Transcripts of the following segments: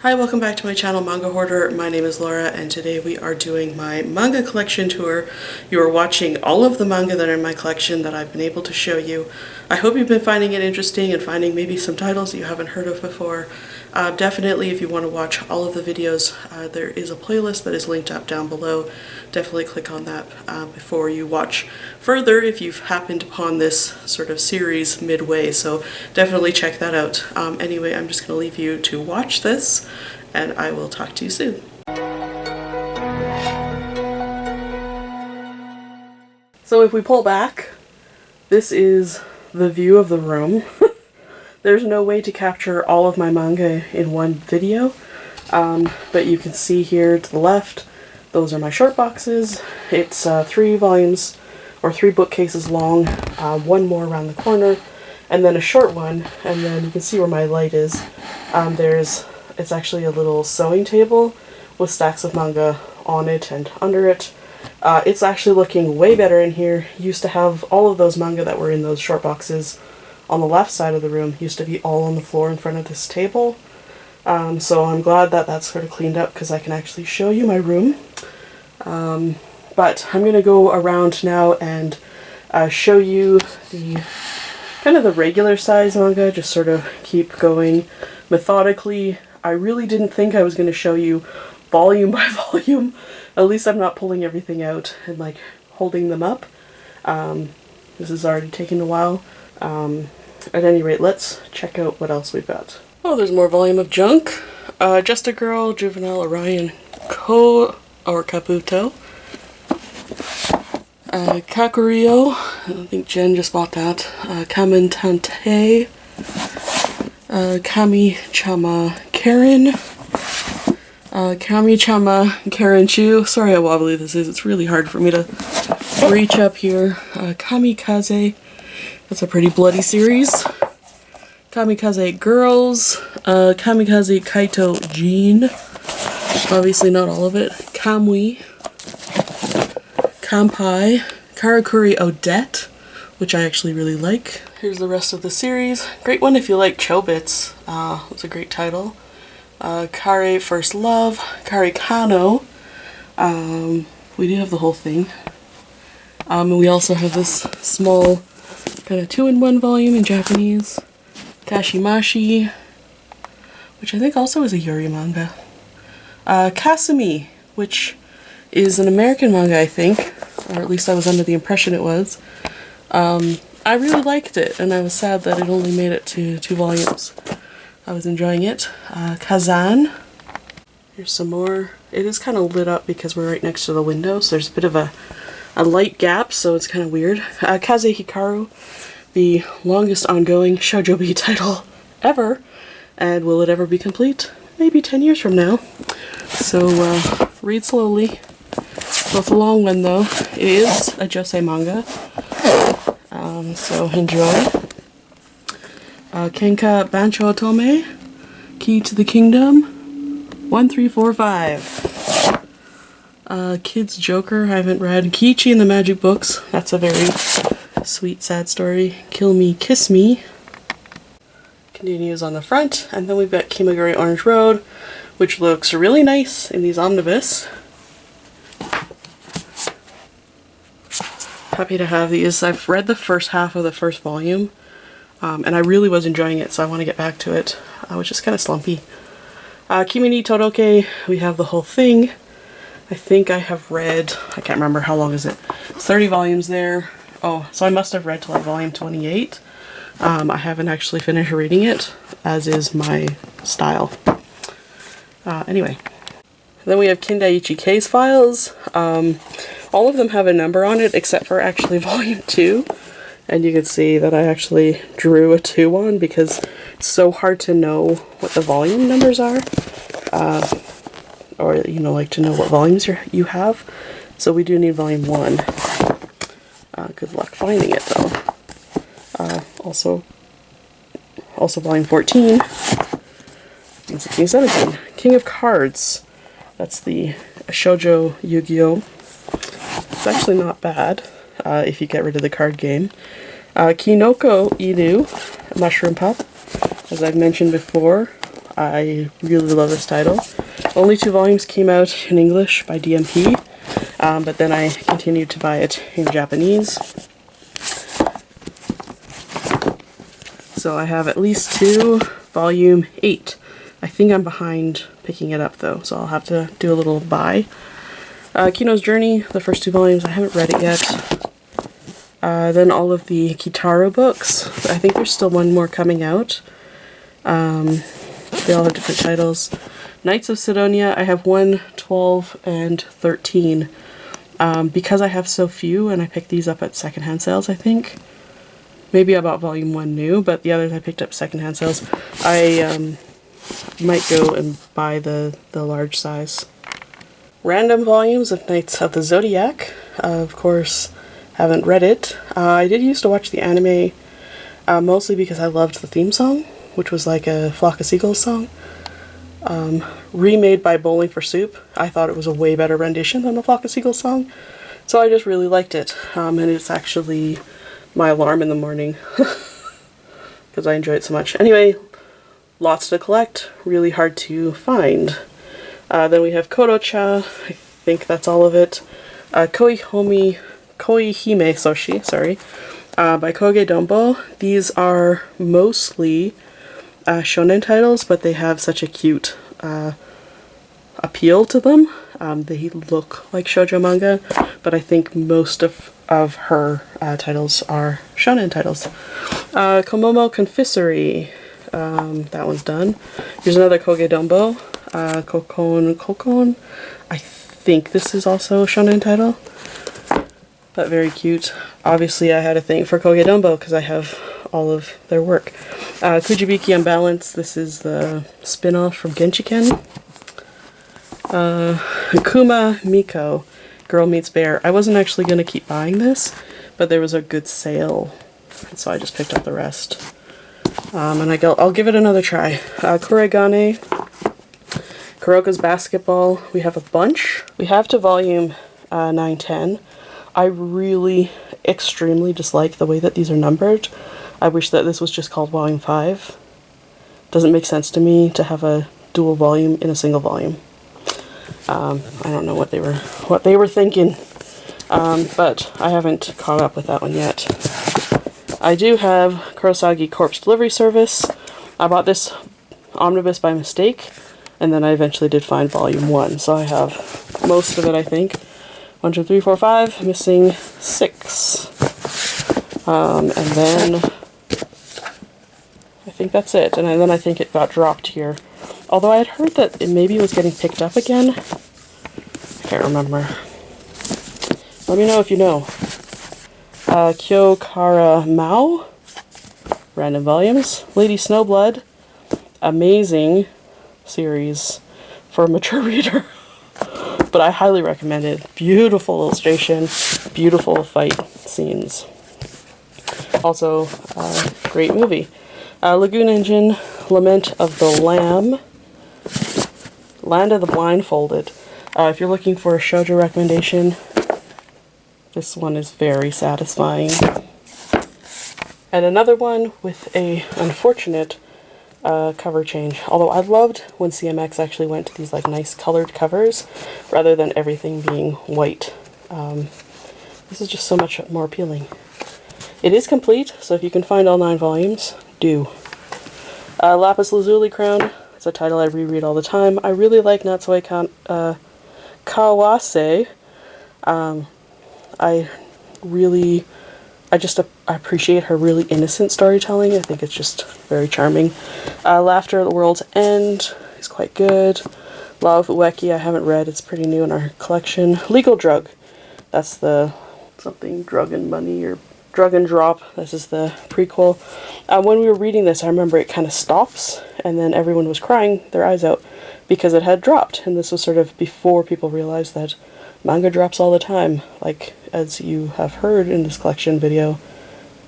Hi, welcome back to my channel, Manga Hoarder. My name is Laura, and today we are doing my manga collection tour. You are watching all of the manga that are in my collection that I've been able to show you. I hope you've been finding it interesting and finding maybe some titles that you haven't heard of before. Definitely, if you want to watch all of the videos, there is a playlist that is linked up down below. Definitely click on that before you watch further if you've happened upon this sort of series midway, so definitely check that out. Anyway, I'm just going to leave you to watch this, and I will talk to you soon. So if we pull back, this is the view of the room. There's no way to capture all of my manga in one video, but you can see here to the left, those are my short boxes. It's 3 volumes, or 3 bookcases long, one more around the corner, and then a short one, and then you can see where my light is. It's actually a little sewing table with stacks of manga on it and under it. It's actually looking way better in here. Used to have all of those manga that were in those short boxes on the left side of the room, used to be all on the floor in front of this table. So I'm glad that that's sort of cleaned up because I can actually show you my room. But I'm going to go around now and show you the kind of the regular size manga, just sort of keep going methodically. I really didn't think I was going to show you volume by volume. At least I'm not pulling everything out and like holding them up. This has already taken a while. At any rate, let's check out what else we've got. Oh, there's more volume of junk. Just a Girl, Juvenile Orion Ko or Caputo. Kakurio, I think Jen just bought that. Kamintante. Kami-chama Karen. Kami-chama Karen Chu. Sorry how wobbly this is. It's really hard for me to reach up here. Kamikaze. That's a pretty bloody series. Kamikaze Girls. Kamikaze Kaito Jean. Obviously not all of it. Kamui. Kampai. Karakuri Odette, which I actually really like. Here's the rest of the series. Great one if you like Chobits. It's a great title. Kare First Love. Kare Kano. We do have the whole thing. And we also have this small kind of 2-in-1 volume in Japanese. Kashimashi, which I think also is a Yuri manga. Kasumi, which is an American manga, I think, or at least I was under the impression it was. I really liked it, and I was sad that it only made it to 2 volumes. I was enjoying it. Kazan. Here's some more. It is kind of lit up because we're right next to the window, so there's a bit of a light gap, so it's kind of weird. Kaze Hikaru, the longest ongoing shoujo title ever, and will it ever be complete? Maybe 10 years from now. So read slowly. So it's a long one though. It is a josei manga, so enjoy. Kenka Bancho Otome, Key to the Kingdom, 1345. Kids Joker, I haven't read. Kiichi and the Magic Books, that's a very sweet, sad story. Kill Me, Kiss Me continues on the front, and then we've got Kimagure Orange Road, which looks really nice in these omnibus. Happy to have these. I've read the first half of the first volume, and I really was enjoying it, so I want to get back to it, which is kind of slumpy. Kimi ni Toroke, we have the whole thing. I think I have read, I can't remember how long is it, 30 volumes there. Oh, so I must have read till like volume 28. I haven't actually finished reading it, as is my style. Anyway. Then we have Kindaiichi Case Files. All of them have a number on it, except for actually volume 2. And you can see that I actually drew a 2 on because it's so hard to know what the volume numbers are. Or, you know, like to know what volumes you have. So we do need volume 1. Good luck finding it though. Also volume 14. 16, 17. King of Cards. That's the shoujo Yu-Gi-Oh! It's actually not bad if you get rid of the card game. Kinoko Inu, Mushroom Pup, as I've mentioned before. I really love this title. Only 2 volumes came out in English by DMP, but then I continued to buy it in Japanese. So I have at least 2, volume 8. I think I'm behind picking it up though, so I'll have to do a little buy. Kino's Journey, the first 2 volumes, I haven't read it yet. Then all of the Kitaro books. I think there's still one more coming out. They all have different titles. Knights of Cydonia, I have 1, 12, and 13. Because I have so few, and I picked these up at secondhand sales, I think. Maybe I bought volume 1 new, but the others I picked up secondhand sales. I might go and buy the large size. Random volumes of Knights of the Zodiac. Of course, haven't read it. I did used to watch the anime, mostly because I loved the theme song, which was like a Flock of Seagulls song. Remade by Bowling for Soup. I thought it was a way better rendition than the Flock of Seagulls song, so I just really liked it. And it's actually my alarm in the morning because I enjoy it so much. Anyway, lots to collect, really hard to find. Then we have Kodocha, I think that's all of it. Koihime Soshi, sorry, by Koge Dombo. These are mostly shonen titles, but they have such a cute appeal to them. They look like shoujo manga, but I think most of her titles are shonen titles. Komomo Confisory, that one's done. Here's another Koge Dombo, Kokon. I think this is also a shonen title, but very cute. Obviously I had a thing for Koge Dombo because I have all of their work. Kujibiki Unbalanced, this is the spin-off from Genshiken. Kuma Miko, Girl Meets Bear. I wasn't actually going to keep buying this, but there was a good sale, so I just picked up the rest. And I'll give it another try. Kuregane, Kuroka's Basketball. We have a bunch. We have to volume 9, 10. I really extremely dislike the way that these are numbered. I wish that this was just called volume 5. Doesn't make sense to me to have a dual volume in a single volume. I don't know what they were thinking, but I haven't caught up with that one yet. I do have Kurosagi Corpse Delivery Service. I bought this omnibus by mistake, and then I eventually did find volume 1, so I have most of it, I think. 1, 2, 3, 4, 5, missing 6. And then I think that's it, and then I think it got dropped here. Although I had heard that maybe it was getting picked up again. I can't remember. Let me know if you know. Kyokara Mao, random volumes. Lady Snowblood, amazing series for a mature reader. But I highly recommend it. Beautiful illustration, beautiful fight scenes. Also, great movie. Lagoon Engine, Lament of the Lamb, Land of the Blindfolded. If you're looking for a shoujo recommendation, this one is very satisfying. And another one with a unfortunate cover change. Although I loved when CMX actually went to these like nice colored covers rather than everything being white. This is just so much more appealing. It is complete, so if you can find all 9 volumes, do. Lapis Lazuli Crown. It's a title I reread all the time. I really like Natsume Kawase. I appreciate her really innocent storytelling. I think it's just very charming. Laughter at the World's End is quite good. Law of Ueki I haven't read. It's pretty new in our collection. Legal Drug. That's the something Drug and Money or Drug and Drop. This is the prequel. When we were reading this, I remember it kind of stops, and then everyone was crying their eyes out because it had dropped. And this was sort of before people realized that manga drops all the time. Like, as you have heard in this collection video,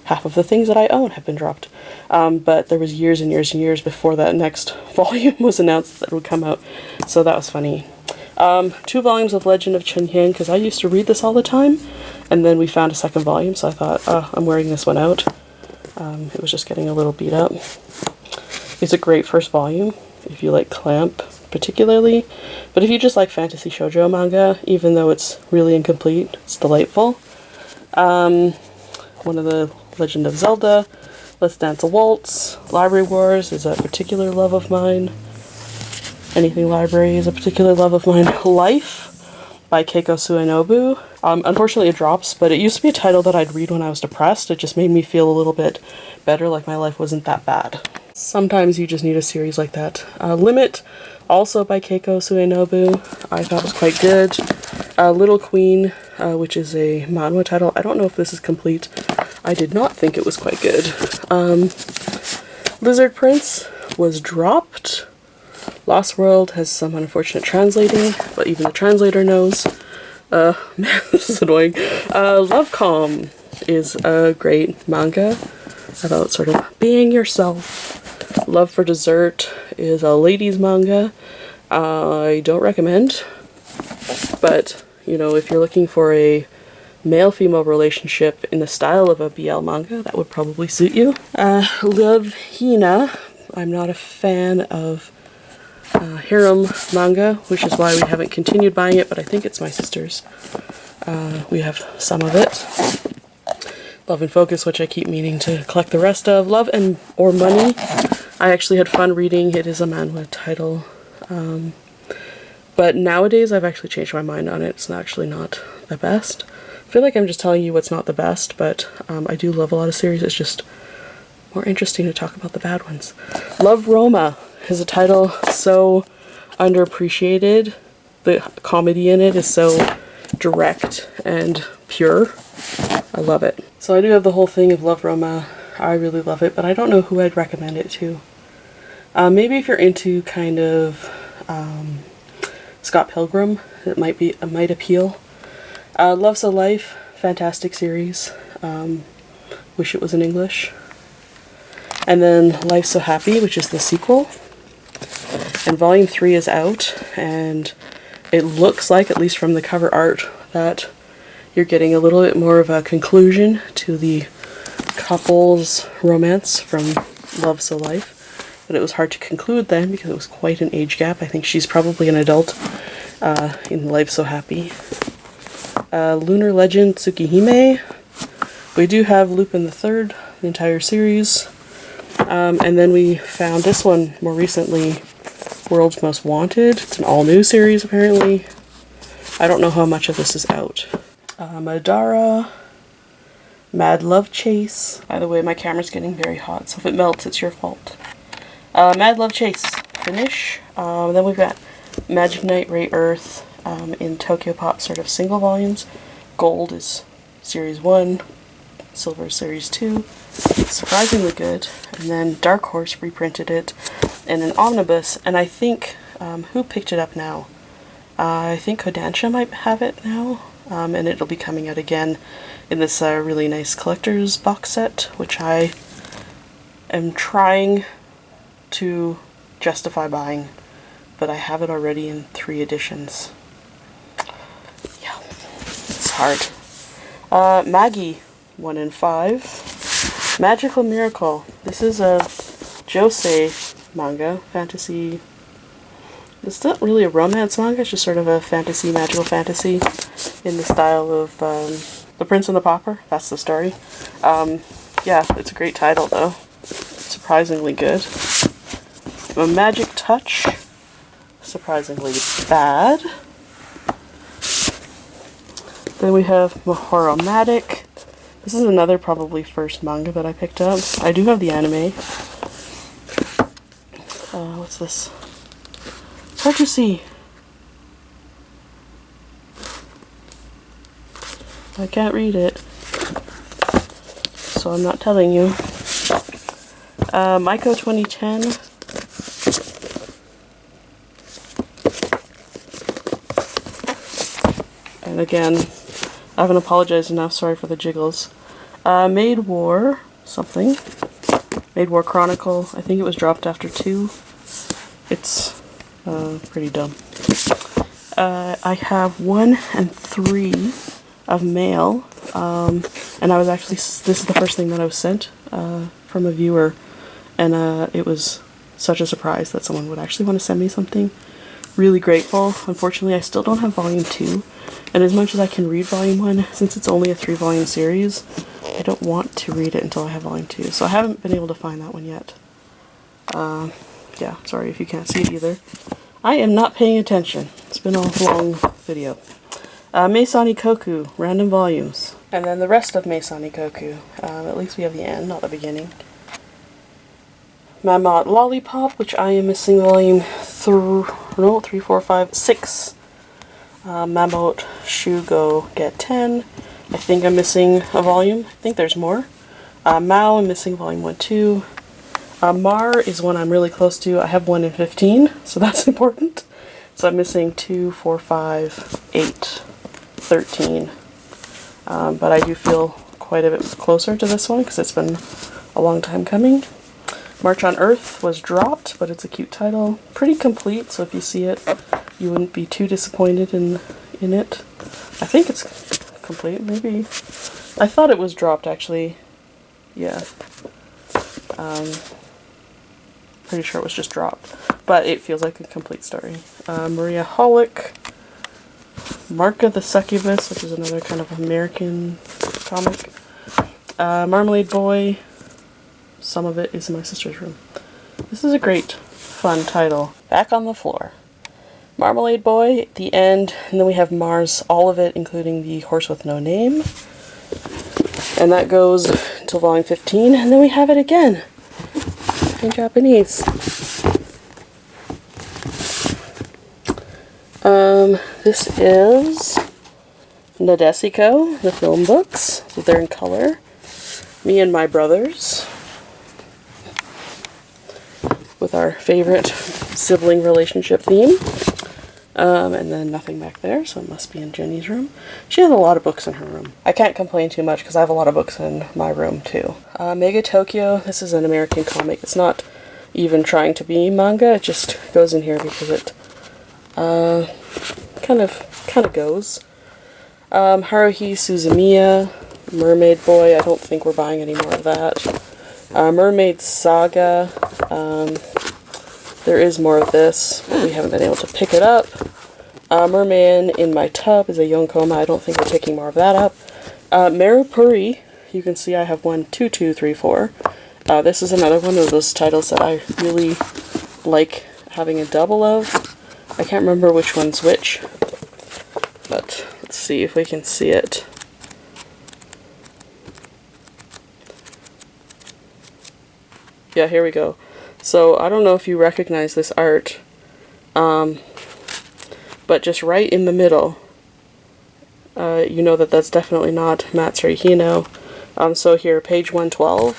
half of the things that I own have been dropped. But there was years and years and years before that next volume was announced that would come out. So that was funny. 2 volumes of Legend of Chun Hyang, because I used to read this all the time, and then we found a second volume, so I thought, I'm wearing this one out. It was just getting a little beat up. It's a great first volume, if you like Clamp particularly. But if you just like fantasy shoujo manga, even though it's really incomplete, it's delightful. One of the Legend of Zelda, Let's Dance a Waltz, Library Wars is a particular love of mine. Anything library is a particular love of mine. Life by Keiko Suenobu. Unfortunately it drops, but it used to be a title that I'd read when I was depressed. It just made me feel a little bit better, like my life wasn't that bad. Sometimes you just need a series like that. Limit, also by Keiko Suenobu, I thought was quite good. Little Queen, which is a manhwa title. I don't know if this is complete. I did not think it was quite good. Lizard Prince was dropped. Lost World has some unfortunate translating, but even the translator knows. Man, this is annoying. Lovecom is a great manga about sort of being yourself. Love for Dessert is a ladies manga. I don't recommend, but you know, if you're looking for a male-female relationship in the style of a BL manga, that would probably suit you. Love Hina. I'm not a fan of harem manga, which is why we haven't continued buying it, but I think it's my sister's. We have some of it. Love and Focus, which I keep meaning to collect the rest of. Love and or Money. I actually had fun reading. It is a manhwa title. But nowadays I've actually changed my mind on it. It's actually not the best. I feel like I'm just telling you what's not the best, but I do love a lot of series. It's just more interesting to talk about the bad ones. Love Roma is a title so underappreciated. The comedy in it is so direct and pure. I love it. So I do have the whole thing of Love Roma. I really love it, but I don't know who I'd recommend it to. Maybe if you're into kind of Scott Pilgrim, it might appeal. Love So Life, fantastic series. Wish it was in English. And then Life So Happy, which is the sequel. And volume 3 is out, and it looks like, at least from the cover art, that you're getting a little bit more of a conclusion to the couple's romance from Love So Life. But it was hard to conclude then because it was quite an age gap. I think she's probably an adult in Life So Happy. Lunar Legend Tsukihime. We do have Lupin the Third, the entire series. And then we found this one more recently, World's Most Wanted. It's an all-new series, apparently. I don't know how much of this is out. Madara, Mad Love Chase. By the way, my camera's getting very hot, so if it melts, it's your fault. Mad Love Chase, finish. Then we've got Magic Knight Ray Earth in Tokyo Pop sort of single volumes. Gold is Series 1, Silver is Series 2. Surprisingly good. And then Dark Horse reprinted it in an omnibus, and I think, who picked it up now? I think Kodansha might have it now, and it'll be coming out again in this really nice collector's box set, which I am trying to justify buying, but I have it already in 3 editions. Yeah, it's hard. Maggie, 1 in 5. Magical Miracle. This is a josei manga, fantasy. It's not really a romance manga, it's just sort of a fantasy, magical fantasy in the style of The Prince and the Pauper. That's the story. Yeah, it's a great title though. Surprisingly good. A Magic Touch. Surprisingly bad. Then we have Mahoromatic. This is another probably first manga that I picked up. I do have the anime. What's this? It's hard to see. I can't read it, so I'm not telling you. Maiko 2010. And again, I haven't apologized enough, sorry for the jiggles. Maid War something. Maid War Chronicle. I think it was dropped after 2. It's pretty dumb. I have 1 and 3 of mail, and I was actually, this is the first thing that I was sent from a viewer, and it was such a surprise that someone would actually want to send me something. Really grateful. Unfortunately, I still don't have volume 2, and as much as I can read volume 1, since it's only a 3-volume series, I don't want to read it until I have volume 2, so I haven't been able to find that one yet. Yeah, sorry if you can't see it either. I am not paying attention. It's been a long video. Meisani Koku, random volumes. And then the rest of Meisani Koku. At least we have the end, not the beginning. Mammoth Lollipop, which I am missing volume 3, 4, 5, 6. Mammoth Shugo Get 10. I think I'm missing a volume. I think there's more. Mao, I'm missing volume 1, 2. Mar is one I'm really close to. I have 1 in 15, so that's important. So I'm missing 2, 4, 5, 8, 13. But I do feel quite a bit closer to this one because it's been a long time coming. March on Earth was dropped, but it's a cute title. Pretty complete, so if you see it, you wouldn't be too disappointed in it. I think it's complete, maybe. I thought it was dropped, actually. Yeah. Pretty sure it was just dropped. But it feels like a complete story. Maria Holick. Marka the Succubus, which is another kind of American comic. Marmalade Boy. Some of it is in my sister's room. This is a great, fun title. Back on the Floor. Marmalade Boy, the end, and then we have Mars, all of it, including the Horse with No Name. And that goes until volume 15, and then we have it again in Japanese. This is Nadesico, the film books. So they're in color. Me and My Brothers, with our favorite sibling relationship theme. And then nothing back there, so it must be in Jenny's room. She has a lot of books in her room. I can't complain too much because I have a lot of books in my room too. Mega Tokyo, this is an American comic. It's not even trying to be manga, it just goes in here because it kind of goes. Haruhi Suzumiya, Mermaid Boy, I don't think we're buying any more of that. Mermaid Saga, there is more of this, but we haven't been able to pick it up. Merman in My Tub is a Yonkoma, I don't think we're picking more of that up. Marupuri, you can see I have 1, 2, 2, 3, 4. This is another one of those titles that I really like having a double of. I can't remember which one's which, but let's see if we can see it. Yeah, here we go. So I don't know if you recognize this art, but just right in the middle, you know that that's definitely not Matsuri Hino. So here, page 112.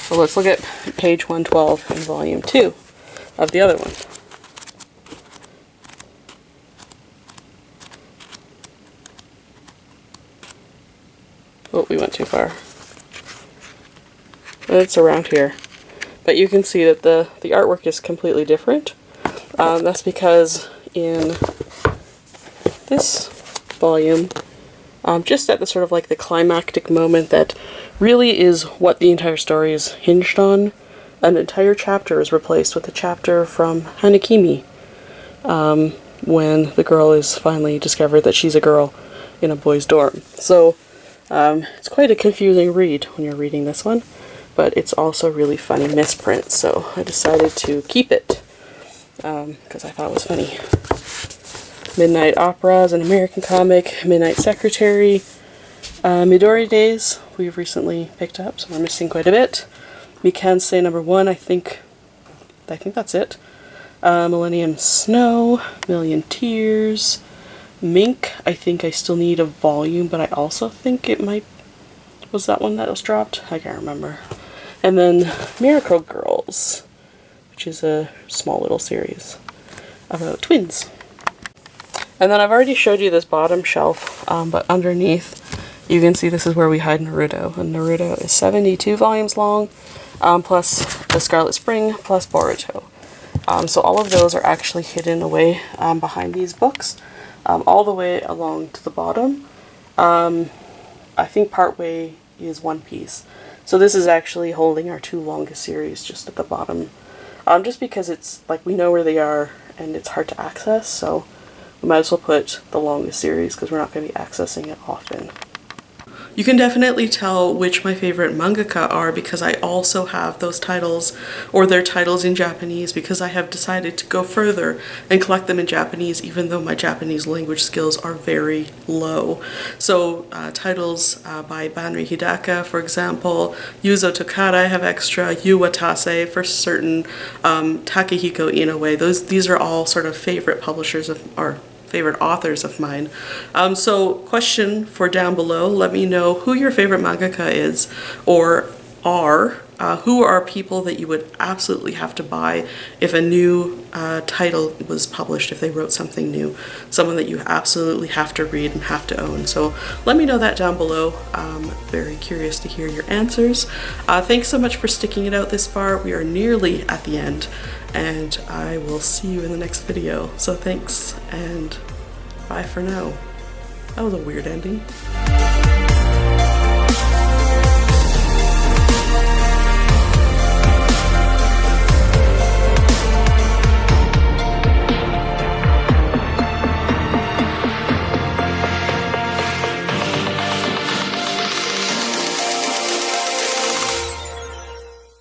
So let's look at page 112 in volume 2 of the other one. Oh, we went too far. It's around here. But you can see that the artwork is completely different. That's because in this volume, just at the sort of like the climactic moment that really is what the entire story is hinged on, an entire chapter is replaced with a chapter from Hanakimi, when the girl is finally discovered that she's a girl in a boy's dorm. So it's quite a confusing read when you're reading this one, but it's also really funny misprint, so I decided to keep it because I thought it was funny. Midnight Opera is an American comic. Midnight Secretary. Midori Days we've recently picked up, so we're missing quite a bit. Mikanse #1, I think that's it. Millennium Snow, Million Tears. Mink, I think I still need a volume, but I also think it might... Was that one that was dropped? I can't remember. And then Miracle Girls, which is a small little series about twins. And then I've already showed you this bottom shelf, but underneath you can see this is where we hide Naruto. And Naruto is 72 volumes long, plus the Scarlet Spring, plus Boruto. So all of those are actually hidden away behind these books, all the way along to the bottom. I think partway is One Piece. So this is actually holding our 2 longest series just at the bottom. Just because it's like we know where they are and it's hard to access, so we might as well put the longest series because we're not going to be accessing it often. You can definitely tell which my favorite mangaka are because I also have those titles or their titles in Japanese, because I have decided to go further and collect them in Japanese even though my Japanese language skills are very low. So titles by Banri Hidaka, for example, Yuzo Tokara I have extra, Yu Watase for certain, Takehiko Inoue. These are all sort of favorite publishers of our favorite authors of mine. So question for down below, let me know who your favorite mangaka is or are. Who are people that you would absolutely have to buy if a new title was published, if they wrote something new, someone that you absolutely have to read and have to own. So let me know that down below. I'm very curious to hear your answers. Thanks so much for sticking it out this far. We are nearly at the end, and I will see you in the next video. So thanks, and bye for now. That was a weird ending.